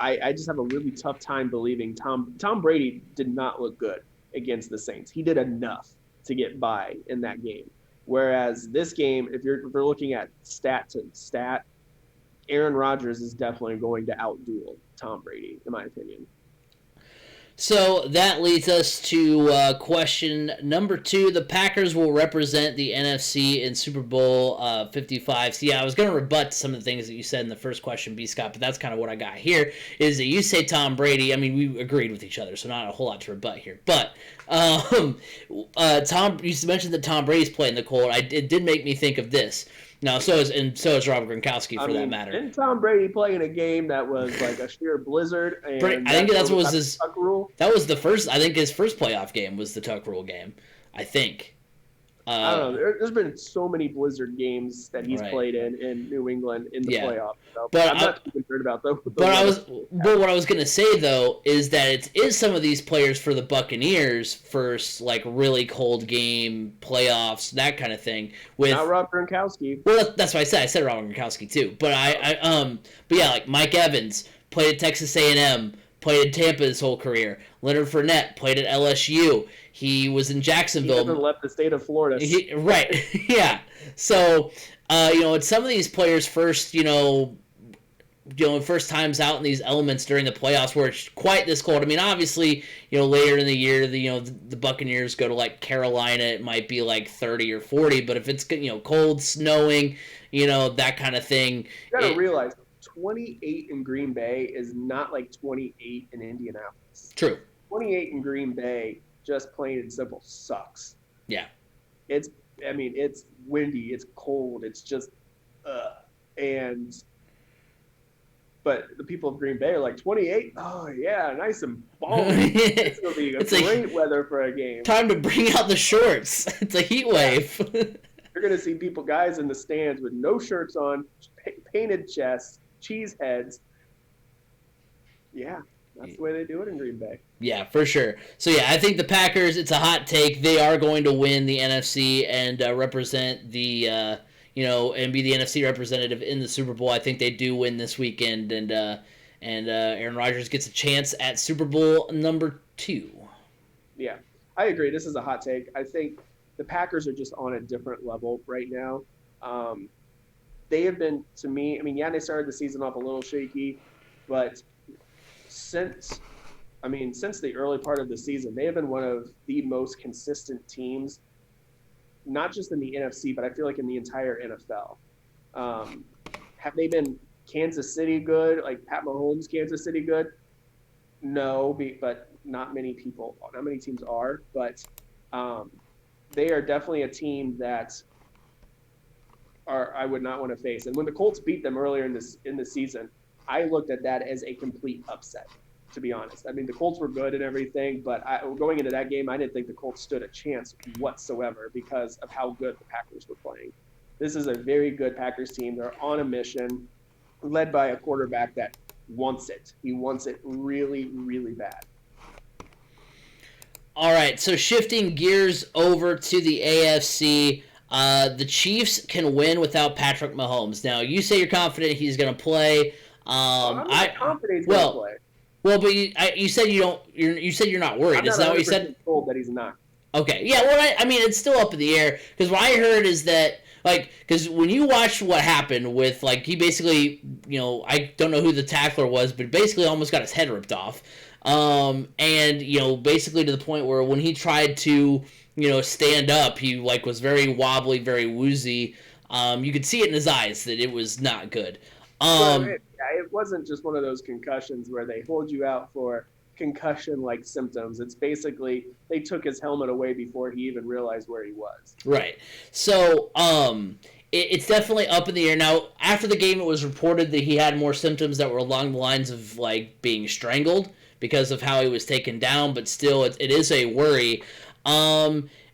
I just have a really tough time believing Tom Brady did not look good against the Saints. He did enough to get by in that game. Whereas this game, if you're looking at stat to stat, Aaron Rodgers is definitely going to outduel Tom Brady, in my opinion. So that leads us to question number 2. The Packers will represent the NFC in Super Bowl 55. So yeah, I was going to rebut some of the things that you said in the first question, B. Scott, but that's kind of what I got here, is that you say Tom Brady. I mean, we agreed with each other, so not a whole lot to rebut here. But Tom, you mentioned that Tom Brady's playing the Colts. It did make me think of this. No, so is Rob Gronkowski for that matter. Didn't Tom Brady play in a game that was like a sheer blizzard? And I think that's what was his Tuck rule. That was the first. I think his first playoff game was the Tuck rule game. I think. I don't know. There's been so many blizzard games that he's played in New England in the playoffs. So but I'm not too concerned about those. But what I was gonna say though is that it is some of these players for the Buccaneers first like really cold game playoffs, that kind of thing. With not Rob Gronkowski. Well, that's what I said. I said Rob Gronkowski too. But but yeah, like Mike Evans played at Texas A&M, played in Tampa his whole career. Leonard Fournette played at LSU. He was in Jacksonville. He hasn't left the state of Florida. Right. Yeah. So, it's some of these players first, first times out in these elements during the playoffs where it's quite this cold. I mean, obviously, later in the year, the Buccaneers go to like Carolina, it might be like 30 or 40, but if it's, cold, snowing, that kind of thing. You got to realize 28 in Green Bay is not like 28 in Indianapolis. True. 28 in Green Bay, just plain and simple, sucks. Yeah. It's windy, it's cold, it's just, but the people of Green Bay are like, 28? Oh, yeah, nice and balmy. It's going to be great weather for a game. Time to bring out the shorts. It's a heat wave. You're going to see guys in the stands with no shirts on, painted chests, cheese heads. Yeah. That's the way they do it in Green Bay. Yeah, for sure. So, yeah, I think the Packers, it's a hot take. They are going to win the NFC and represent the, and be the NFC representative in the Super Bowl. I think they do win this weekend, and Aaron Rodgers gets a chance at Super Bowl number 2. Yeah, I agree. This is a hot take. I think the Packers are just on a different level right now. They have been, to me, they started the season off a little shaky, but since the early part of the season, they have been one of the most consistent teams, not just in the NFC, but I feel like in the entire NFL. Have they been Kansas City good, like Pat Mahomes, Kansas City good? No, but not many teams are, but they are definitely a team that I would not want to face. And when the Colts beat them earlier in the season, I looked at that as a complete upset. to be honest. I mean, the Colts were good and everything, but going into that game, I didn't think the Colts stood a chance whatsoever because of how good the Packers were playing. This is a very good Packers team. They're on a mission, led by a quarterback that wants it. He wants it really, really bad. All right, so shifting gears over to the AFC, the Chiefs can win without Patrick Mahomes. Now, you say you're confident he's going to play. I'm not confident he's going to play. Well, but you said you don't. You said you're not worried. Is that what you said? Told that he's not. Okay. Yeah. Well, I mean, it's still up in the air because what I heard is that because when you watch what happened with he basically I don't know who the tackler was, but basically almost got his head ripped off. And basically to the point where when he tried to stand up, he was very wobbly, very woozy. You could see it in his eyes that it was not good. It wasn't just one of those concussions where they hold you out for concussion-like symptoms. It's basically they took his helmet away before he even realized where he was. Right. So it's definitely up in the air. Now, after the game, it was reported that he had more symptoms that were along the lines of being strangled because of how he was taken down, but still it is a worry.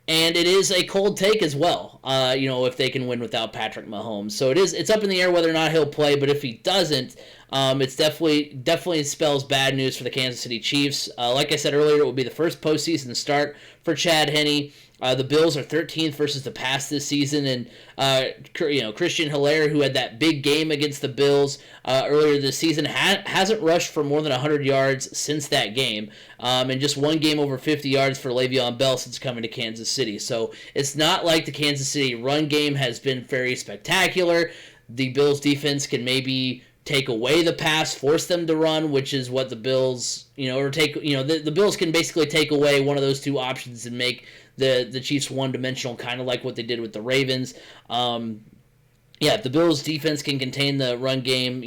And it is a cold take as well, if they can win without Patrick Mahomes. So it's up in the air whether or not he'll play, but if he doesn't, it's definitely spells bad news for the Kansas City Chiefs. Like I said earlier, it will be the first postseason start for Chad Henne. The Bills are 13th versus the pass this season, and Christian Hilaire, who had that big game against the Bills earlier this season, hasn't rushed for more than 100 yards since that game, and just one game over 50 yards for Le'Veon Bell since coming to Kansas City. So it's not like the Kansas City run game has been very spectacular. The Bills defense can maybe take away the pass, force them to run, which is what the Bills, the Bills can basically take away one of those two options and make the Chiefs one-dimensional, kind of like what they did with the Ravens. If the Bills defense can contain the run game,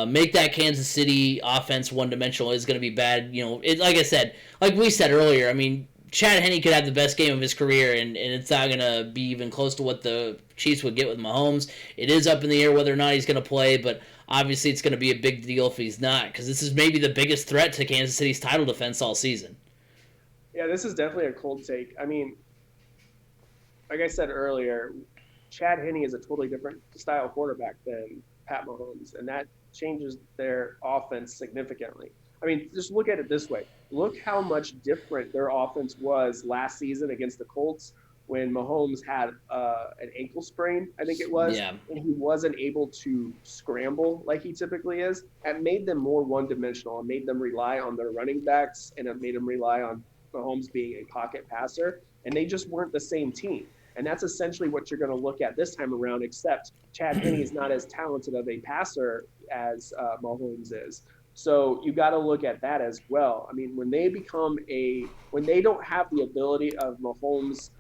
make that Kansas City offense one-dimensional is going to be bad. Like I said, like we said earlier, I mean, Chad Henne could have the best game of his career, and it's not going to be even close to what the Chiefs would get with Mahomes. It is up in the air whether or not he's going to play, but obviously it's going to be a big deal if he's not, because this is maybe the biggest threat to Kansas City's title defense all season. Yeah, this is definitely a cold take. I mean, like I said earlier, Chad Henne is a totally different style quarterback than Pat Mahomes, and that changes their offense significantly. I mean, just look at it this way. Look how much different their offense was last season against the Colts when Mahomes had an ankle sprain, I think it was, and he wasn't able to scramble like he typically is. It made them more one-dimensional. It made them rely on their running backs, and it made them rely on Mahomes being a pocket passer, and they just weren't the same team. And that's essentially what you're going to look at this time around, except Chad Henne is not as talented of a passer as Mahomes is. So you got to look at that as well. I mean, when they don't have the ability of Mahomes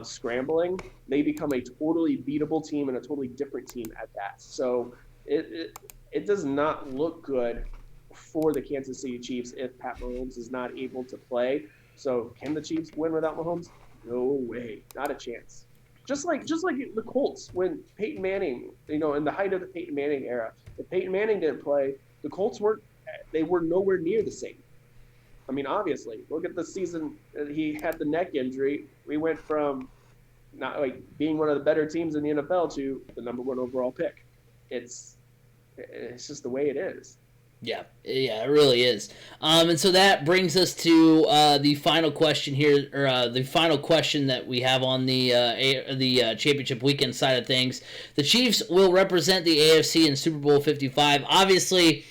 scrambling, they become a totally beatable team and a totally different team at that. So it does not look good for the Kansas City Chiefs if Pat Mahomes is not able to play. So can the Chiefs win without Mahomes? No way, not a chance. Just like the Colts when Peyton Manning, in the height of the Peyton Manning era, if Peyton Manning didn't play, the Colts were nowhere near the same. I mean, obviously, look at the season he had the neck injury. We went from not being one of the better teams in the NFL to the number one overall pick. It's just the way it is. Yeah, it really is. And so that brings us to the final question here, or the final question that we have on the championship weekend side of things. The Chiefs will represent the AFC in Super Bowl 55. Obviously,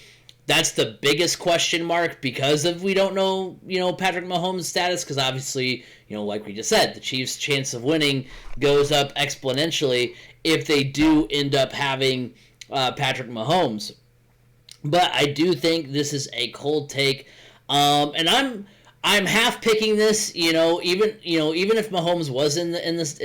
that's the biggest question mark because we don't know, Patrick Mahomes' status, because obviously, like we just said, the Chiefs' chance of winning goes up exponentially if they do end up having Patrick Mahomes. But I do think this is a cold take, and I'm half picking this. Even if Mahomes was in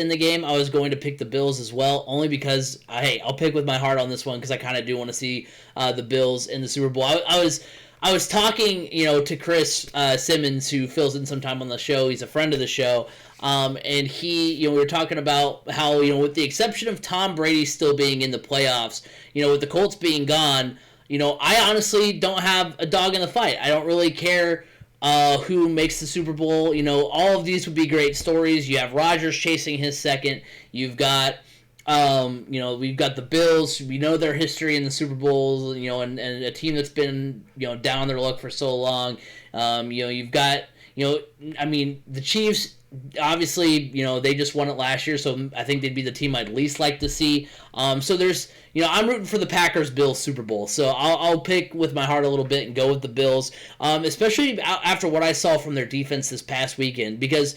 the game, I was going to pick the Bills as well, only because I'll pick with my heart on this one because I kind of do want to see the Bills in the Super Bowl. I was talking to Chris Simmons, who fills in sometime on the show. He's a friend of the show, and we were talking about how with the exception of Tom Brady still being in the playoffs, with the Colts being gone. I honestly don't have a dog in the fight. I don't really care who makes the Super Bowl. All of these would be great stories. You have Rodgers chasing his second. You've got, we've got the Bills. We know their history in the Super Bowls, and a team that's been, down on their luck for so long. You've got, the Chiefs, obviously, they just won it last year, so I think they'd be the team I'd least like to see. So there's, I'm rooting for the Packers-Bills Super Bowl, so I'll pick with my heart a little bit and go with the Bills, especially after what I saw from their defense this past weekend, because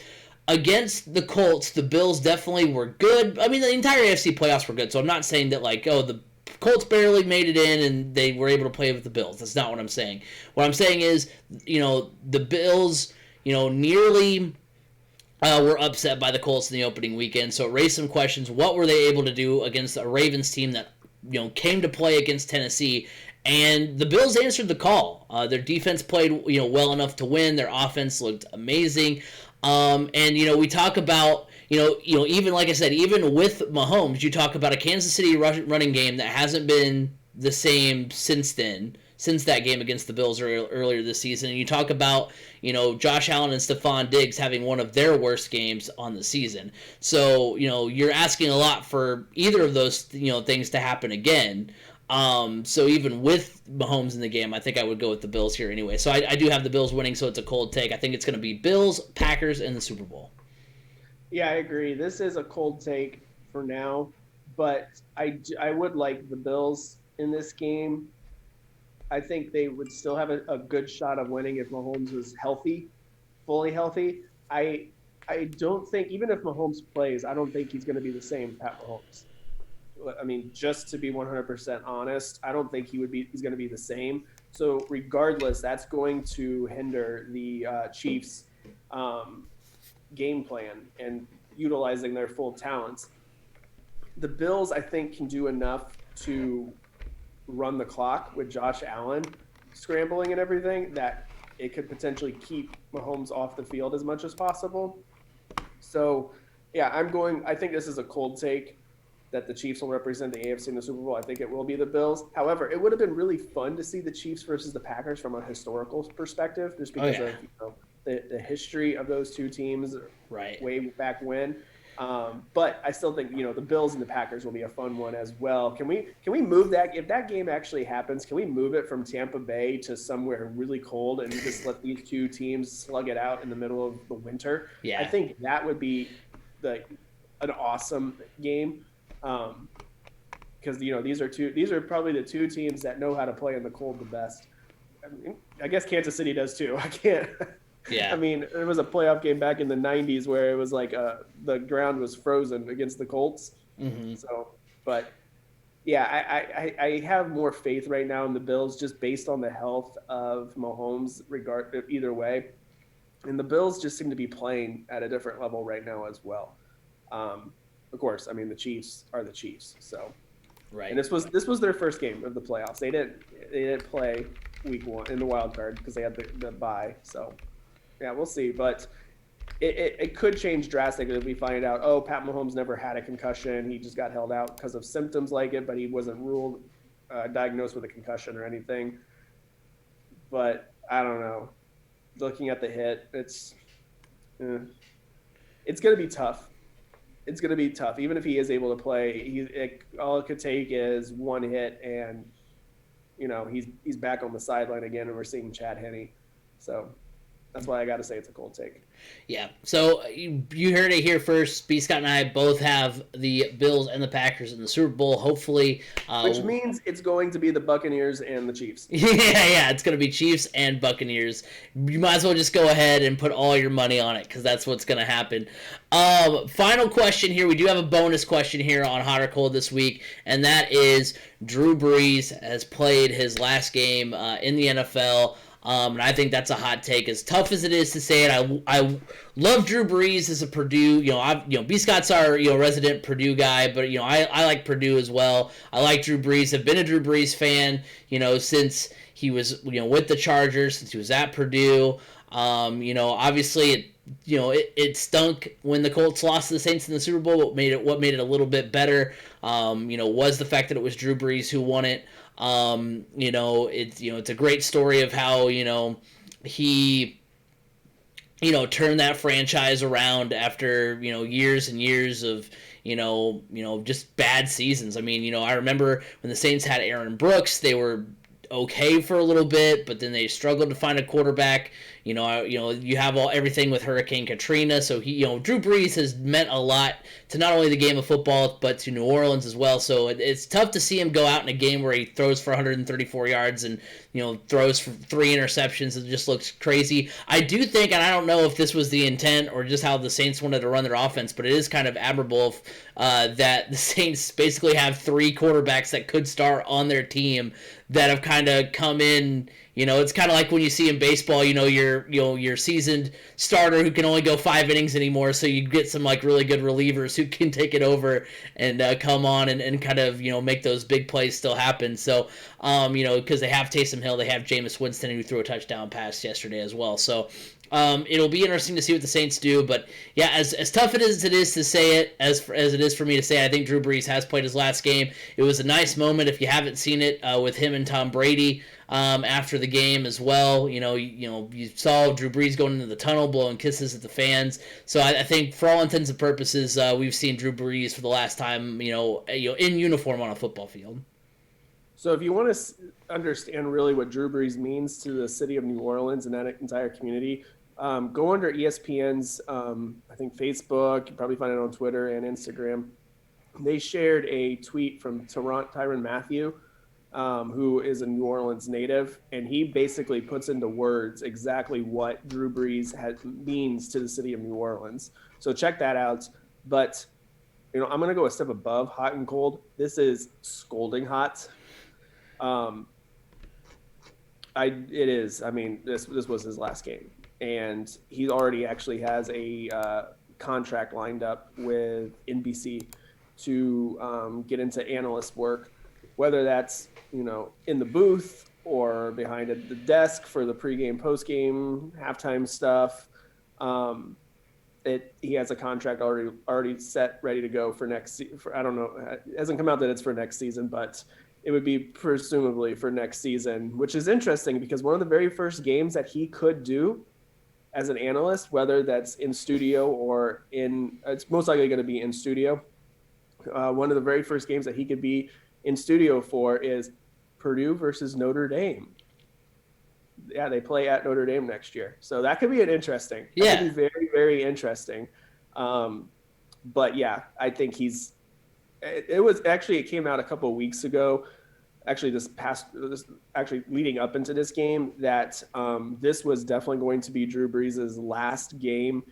against the Colts, the Bills definitely were good. I mean, the entire AFC playoffs were good, so I'm not saying that, the Colts barely made it in and they were able to play with the Bills. That's not what I'm saying. What I'm saying is, the Bills, nearly were upset by the Colts in the opening weekend, so it raised some questions. What were they able to do against a Ravens team that came to play against Tennessee? And the Bills answered the call. Their defense played well enough to win. Their offense looked amazing. And we talk about even like I said, even with Mahomes, you talk about a Kansas City running game that hasn't been the same since that game against the Bills earlier this season. And you talk about, Josh Allen and Stephon Diggs having one of their worst games on the season. So, you're asking a lot for either of those, things to happen again. So even with Mahomes in the game, I think I would go with the Bills here anyway. So I do have the Bills winning, so it's a cold take. I think it's going to be Bills, Packers, and the Super Bowl. Yeah, I agree. This is a cold take for now, but I would like the Bills in this game. I think they would still have a good shot of winning if Mahomes was healthy, fully healthy. I don't think, even if Mahomes plays, I don't think he's going to be the same Pat Mahomes. I mean, just to be 100% honest, I don't think he's going to be the same. So regardless, that's going to hinder the Chiefs' game plan and utilizing their full talents. The Bills, I think, can do enough to run the clock with Josh Allen scrambling and everything that it could potentially keep Mahomes off the field as much as possible. So, yeah, I think this is a cold take that the Chiefs will represent the AFC in the Super Bowl. I think it will be the Bills. However, it would have been really fun to see the Chiefs versus the Packers from a historical perspective, just because of the history of those two teams way back when. But I still think, the Bills and the Packers will be a fun one as well. Can we move that? If that game actually happens, can we move it from Tampa Bay to somewhere really cold and just let these two teams slug it out in the middle of the winter? Yeah. I think that would be an awesome game. Because these are probably the two teams that know how to play in the cold the best. I guess Kansas City does too. I can't. Yeah. I mean, there was a playoff game back in the '90s where it was like the ground was frozen against the Colts. Mm-hmm. So, but yeah, I have more faith right now in the Bills just based on the health of Mahomes, either way, and the Bills just seem to be playing at a different level right now as well. Of course, I mean the Chiefs are the Chiefs, so right. And this was their first game of the playoffs. They didn't play week one in the wild card because they had the bye. So yeah, we'll see. But it could change drastically if we find out. Oh, Pat Mahomes never had a concussion. He just got held out because of symptoms like it, but he wasn't diagnosed with a concussion or anything. But I don't know. Looking at the hit, it's going to be tough. It's going to be tough. Even if he is able to play, all it could take is one hit, and he's back on the sideline again, and we're seeing Chad Henne. So that's why I got to say it's a cold take. Yeah. So you heard it here first. B. Scott and I both have the Bills and the Packers in the Super Bowl. Hopefully, which means it's going to be the Buccaneers and the Chiefs. Yeah, it's going to be Chiefs and Buccaneers. You might as well just go ahead and put all your money on it because that's what's going to happen. Final question here. We do have a bonus question here on Hot or Cold this week, and that is Drew Brees has played his last game in the NFL. And I think that's a hot take. As tough as it is to say it, I love Drew Brees as a Purdue. B. Scott's our resident Purdue guy, but I like Purdue as well. I like Drew Brees. I've been a Drew Brees fan, since he was with the Chargers, since he was at Purdue. Obviously it stunk when the Colts lost to the Saints in the Super Bowl. What made it a little bit better, was the fact that it was Drew Brees who won it. It's a great story of how he turned that franchise around after years and years of just bad seasons. I mean, I remember when the Saints had Aaron Brooks, they were okay for a little bit, but then they struggled to find a quarterback. You have everything with Hurricane Katrina, so Drew Brees has meant a lot to not only the game of football but to New Orleans as well. So it's tough to see him go out in a game where he throws for 134 yards and throws for 3 interceptions. It just looks crazy. I do think, and I don't know if this was the intent or just how the Saints wanted to run their offense, but it is kind of admirable that the Saints basically have 3 quarterbacks that could start on their team that have kind of come in. It's kind of like when you see in baseball, your seasoned starter who can only go 5 innings anymore, so you get some really good relievers who can take it over and come on and kind of make those big plays still happen. So because they have Taysom Hill, they have Jameis Winston who threw a touchdown pass yesterday as well. So it'll be interesting to see what the Saints do. But yeah, as tough it is to say it as it is for me to say, I think Drew Brees has played his last game. It was a nice moment if you haven't seen it with him and Tom Brady. After the game as well, you saw Drew Brees going into the tunnel blowing kisses at the fans. So I think for all intents and purposes, we've seen Drew Brees for the last time, in uniform on a football field. So if you want to understand really what Drew Brees means to the city of New Orleans and that entire community, go under ESPN's, I think Facebook, you probably find it on Twitter and Instagram. They shared a tweet from Tyrann Mathieu, who is a New Orleans native, and he basically puts into words exactly what Drew Brees means to the city of New Orleans. So check that out. But I'm going to go a step above hot and cold. This is scalding hot. It is. I mean, this was his last game, and he already actually has a contract lined up with NBC to get into analyst work, whether that's in the booth or behind the desk for the pregame, postgame, halftime stuff. He has a contract already set, ready to go for next. I don't know. It hasn't come out that it's for next season, but it would be presumably for next season, which is interesting because one of the very first games that he could do as an analyst, whether that's in studio or it's most likely going to be in studio. One of the very first games that he could be in studio for is Purdue versus Notre Dame. Yeah, they play at Notre Dame next year. So that could be That could be very, very interesting. But yeah, I think it came out a couple of weeks ago, actually leading up into this game, that this was definitely going to be Drew Brees' last game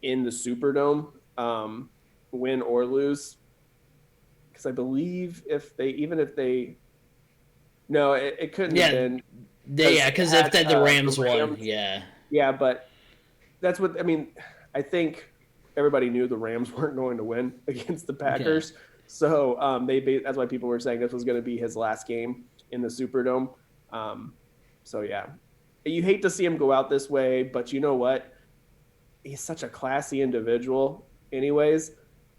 in the Superdome, win or lose. Because I believe it couldn't have been. Because if the Rams won, Yeah, but that's what I mean. I think everybody knew the Rams weren't going to win against the Packers, so that's why people were saying this was going to be his last game in the Superdome. So yeah, you hate to see him go out this way, but you know what? He's such a classy individual, anyways.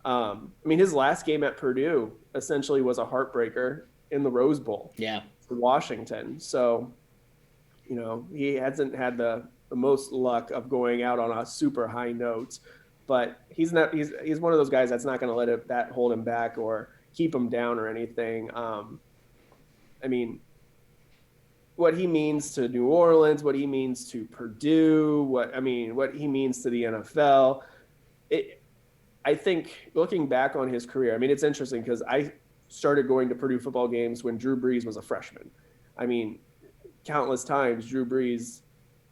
I mean, his last game at Purdue essentially was a heartbreaker in the Rose Bowl. Yeah, for Washington. So, he hasn't had the most luck of going out on a super high note, but he's one of those guys that's not going to let that hold him back or keep him down or anything. I mean, what he means to New Orleans, what he means to Purdue, what he means to the NFL. I think looking back on his career, I mean, it's interesting because I started going to Purdue football games when Drew Brees was a freshman. I mean, countless times Drew Brees,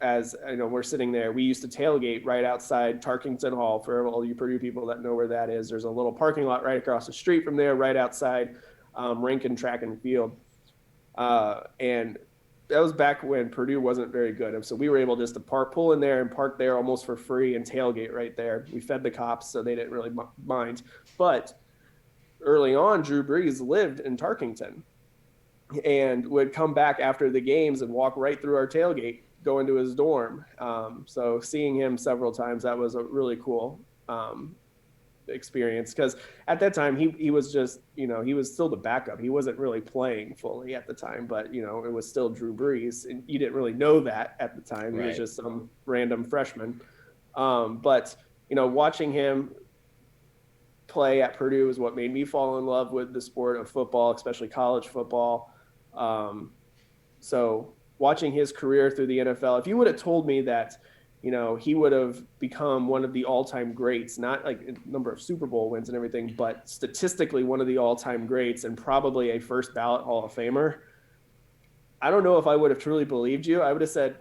as we're sitting there, we used to tailgate right outside Tarkington Hall. For all you Purdue people that know where that is, there's a little parking lot right across the street from there, right outside Rankin Track and Field. And that was back when Purdue wasn't very good. And so we were able just to pull in there and park there almost for free and tailgate right there. We fed the cops, so they didn't really mind. But early on, Drew Brees lived in Tarkington. and would come back after the games and walk right through our tailgate, go into his dorm. So seeing him several times, that was a really cool experience, because at that time he was just, he was still the backup. He wasn't really playing fully at the time, but it was still Drew Brees, and you didn't really know that at the time. He was just some random freshman. But watching him play at Purdue is what made me fall in love with the sport of football, especially college football. So watching his career through the NFL, if you would have told me that he would have become one of the all-time greats, not like a number of Super Bowl wins and everything, but statistically one of the all-time greats and probably a first ballot Hall of Famer, I don't know if I would have truly believed you. I would have said,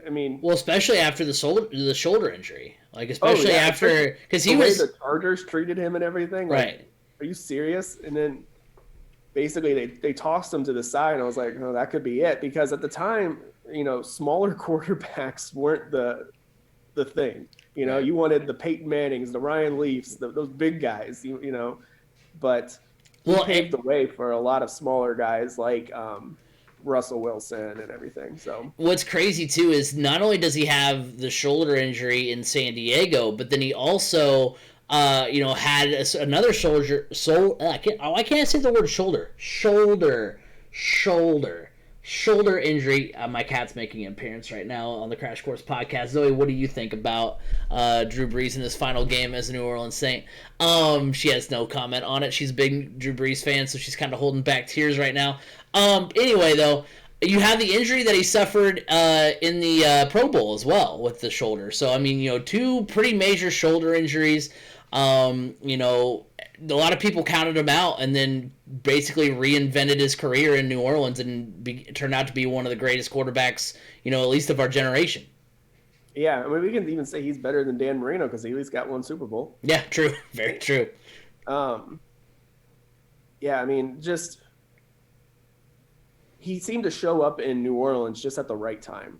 well, especially after the shoulder injury, like especially after, because he was, the Chargers treated him and everything. Right. Are you serious? And then basically they tossed him to the side, and I was like, oh, that could be it, because at the time, smaller quarterbacks weren't the thing. You wanted the Peyton Mannings, the Ryan Leafs, those big guys. But he paved the way for a lot of smaller guys like Russell Wilson and everything. So what's crazy too is not only does he have the shoulder injury in San Diego, but then he also had another I can't say the word shoulder injury. My cat's making an appearance right now on the Crash Course podcast. Zoe, what do you think about Drew Brees in his final game as a New Orleans Saint? She has no comment on it. She's a big Drew Brees fan, so she's kind of holding back tears right now. Anyway, though, you have the injury that he suffered in the Pro Bowl as well with the shoulder. So, two pretty major shoulder injuries. A lot of people counted him out and then basically reinvented his career in New Orleans and turned out to be one of the greatest quarterbacks, at least of our generation. Yeah, we can even say he's better than Dan Marino because he at least got one Super Bowl. Yeah, true. Very true. Just he seemed to show up in New Orleans just at the right time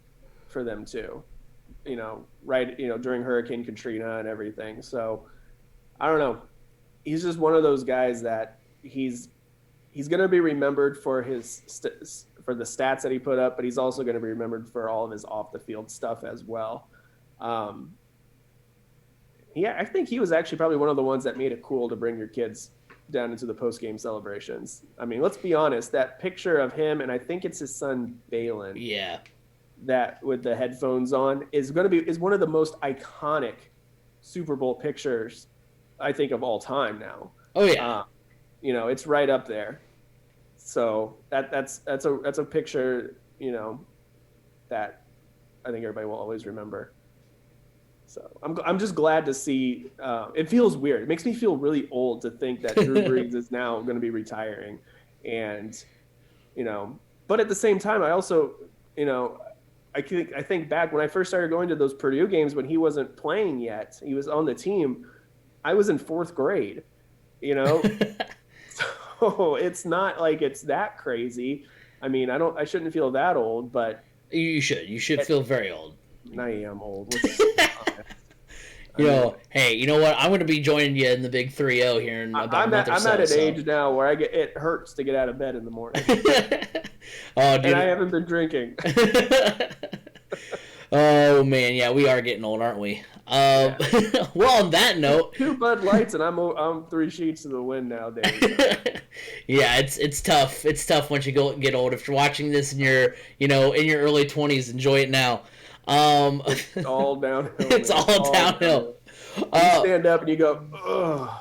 for them too. During Hurricane Katrina and everything. So I don't know. He's just one of those guys that he's going to be remembered for for the stats that he put up, but he's also going to be remembered for all of his off the field stuff as well. I think he was actually probably one of the ones that made it cool to bring your kids down into the post-game celebrations. Let's be honest, that picture of him, and I think it's his son Balin. Yeah. That with the headphones on is one of the most iconic Super Bowl pictures, I think, of all time now. Oh yeah. It's right up there. So that's a picture, that I think everybody will always remember. So I'm just glad to see. It feels weird. It makes me feel really old to think that Drew Brees is now going to be retiring, and but at the same time, I also I think back when I first started going to those Purdue games when he wasn't playing yet. He was on the team. I was in 4th grade, so it's not like it's that crazy. I shouldn't feel that old, but you should feel very old. I am old. Hey, you know what? I'm going to be joining you in the big 3-0 here in about a month or so. I'm at an age now where it hurts to get out of bed in the morning. Oh, dude. And I haven't been drinking. Oh man, yeah, we are getting old, aren't we? Well, on that note, 2 Bud Lights and I'm 3 sheets to the wind nowadays. Yeah, it's tough. It's tough once you get old. If you're watching this and you're in your early 20s, enjoy it now. It's all downhill. It's all downhill. You stand up and you go, ugh.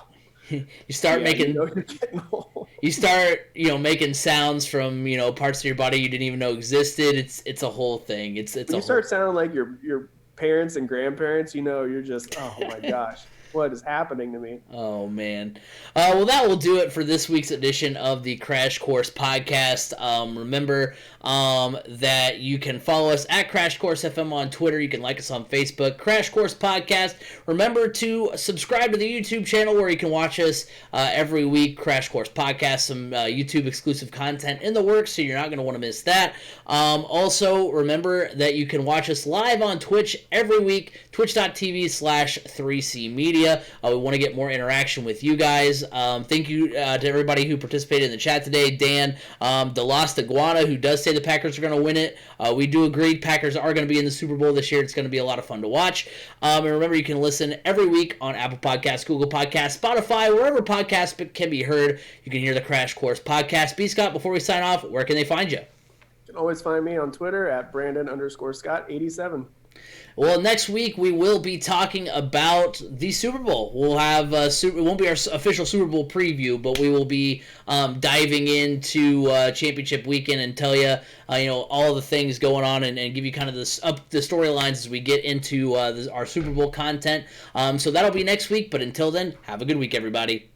You start making. You're getting old. You start, making sounds from parts of your body you didn't even know existed. It's a whole thing. You start sounding like your parents and grandparents. You're just, oh my gosh, what is happening to me? Oh man. Well, that will do it for this week's edition of the Crash Course Podcast. Remember that you can follow us at Crash Course FM on Twitter. You can like us on Facebook, Crash Course Podcast. Remember to subscribe to the YouTube channel where you can watch us every week. Crash Course Podcast, some YouTube exclusive content in the works, so you're not going to want to miss that. Also, remember that you can watch us live on Twitch every week, twitch.tv/3C Media. media. We want to get more interaction with you guys. Thank you to everybody who participated in the chat today. Dan, the Lost Iguana, who does say the Packers are going to win it. We do agree Packers are going to be in the Super Bowl this year. It's going to be a lot of fun to watch. And remember, you can listen every week on Apple Podcasts, Google Podcasts, Spotify, wherever podcasts can be heard. You can hear the Crash Course podcast. B. Scott, before we sign off, where can they find you? You can always find me on Twitter at Brandon_Scott87. Well, next week we will be talking about the Super Bowl. We'll have it won't be our official Super Bowl preview, but we will be diving into championship weekend and tell you, all the things going on and give you kind of the storylines as we get into our Super Bowl content. So that'll be next week. But until then, have a good week, everybody.